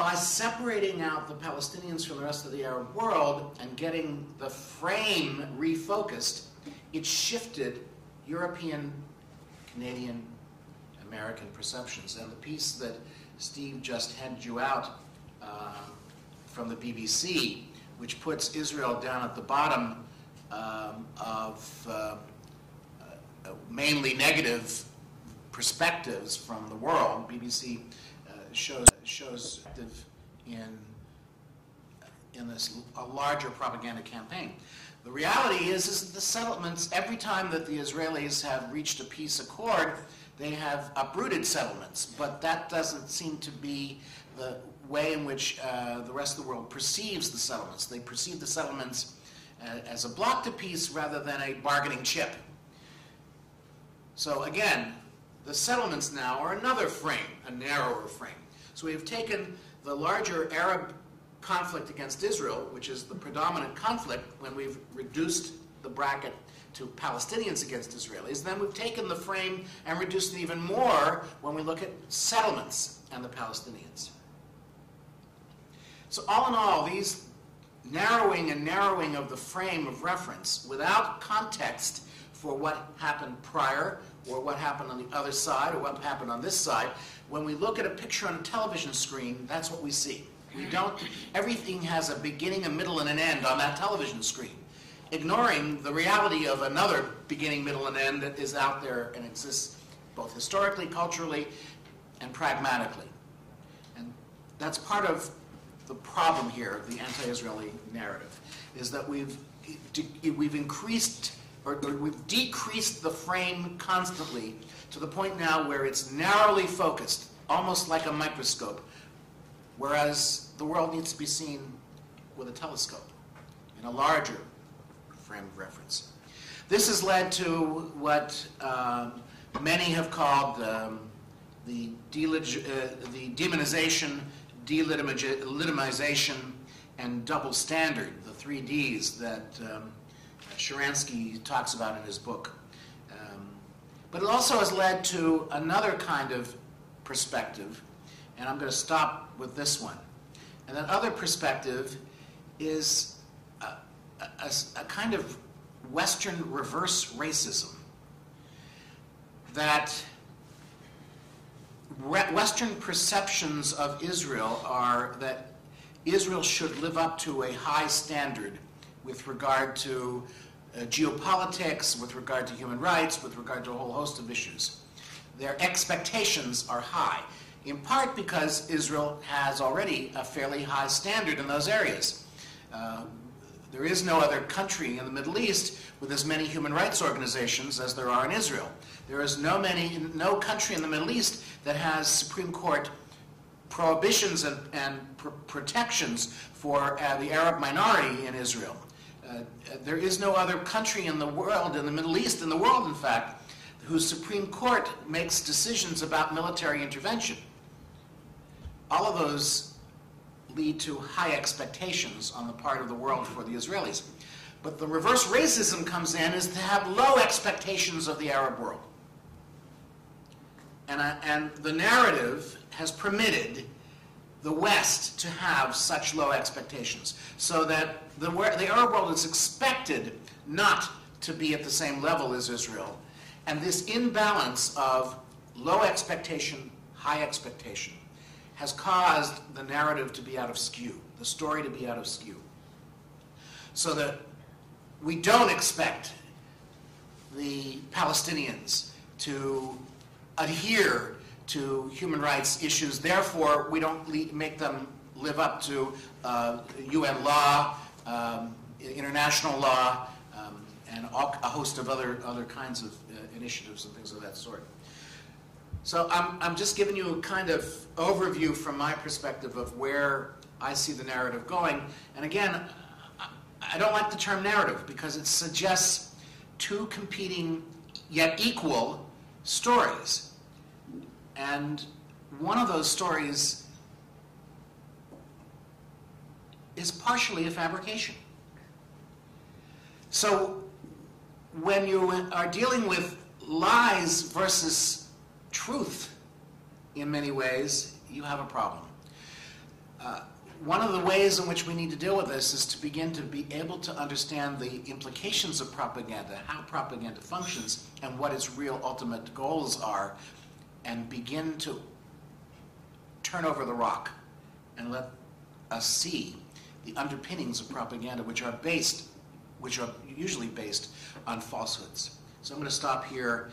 by separating out the Palestinians from the rest of the Arab world and getting the frame refocused, it shifted European, Canadian, American perceptions. And the piece that Steve just handed you out from the BBC, which puts Israel down at the bottom of mainly negative perspectives from the world. BBC shows in this a larger propaganda campaign. The reality is that the settlements, every time that the Israelis have reached a peace accord, they have uprooted settlements, but that doesn't seem to be the way in which the rest of the world perceives the settlements. They perceive the settlements as a block to peace rather than a bargaining chip. So again, the settlements now are another frame, a narrower frame. So we have taken the larger Arab conflict against Israel, which is the predominant conflict when we've reduced the bracket to Palestinians against Israelis. Then we've taken the frame and reduced it even more when we look at settlements and the Palestinians. So all in all, these narrowing and narrowing of the frame of reference without context for what happened prior or what happened on the other side or what happened on this side, when we look at a picture on a television screen, that's what we see. We don't, everything has a beginning, a middle, and an end on that television screen, ignoring the reality of another beginning, middle, and end that is out there and exists both historically, culturally, and pragmatically. And that's part of the problem here, the anti-Israeli narrative, is that we've increased or we've decreased the frame constantly to the point now where it's narrowly focused, almost like a microscope, whereas the world needs to be seen with a telescope in a larger frame of reference. This has led to what many have called the demonization, delegitimization, and double standard, the 3 Ds that Sharansky talks about in his book. But it also has led to another kind of perspective, and I'm going to stop with this one. And that other perspective is a kind of Western reverse racism, that Western perceptions of Israel are that Israel should live up to a high standard with regard to geopolitics, with regard to human rights, with regard to a whole host of issues. Their expectations are high, in part because Israel has already a fairly high standard in those areas. There is no other country in the Middle East with as many human rights organizations as there are in Israel. There is no country in the Middle East that has Supreme Court prohibitions and protections for the Arab minority in Israel. There is no other country in the world, in the Middle East, in the world in fact, whose Supreme Court makes decisions about military intervention. All of those lead to high expectations on the part of the world for the Israelis. But the reverse racism comes in is to have low expectations of the Arab world. And the narrative has permitted the West to have such low expectations, so that the Arab world is expected not to be at the same level as Israel. And this imbalance of low expectation, high expectation, has caused the narrative to be out of skew, the story to be out of skew. So that we don't expect the Palestinians to adhere to human rights issues. Therefore, we don't make them live up to UN law, international law, and a host of other kinds of initiatives and things of that sort. So I'm just giving you a kind of overview from my perspective of where I see the narrative going. And again, I don't like the term narrative because it suggests two competing yet equal stories. And one of those stories is partially a fabrication. So when you are dealing with lies versus truth, in many ways, you have a problem. One of the ways in which we need to deal with this is to begin to be able to understand the implications of propaganda, how propaganda functions, and what its real ultimate goals are, and begin to turn over the rock and let us see the underpinnings of propaganda, which are usually based on falsehoods. So I'm going to stop here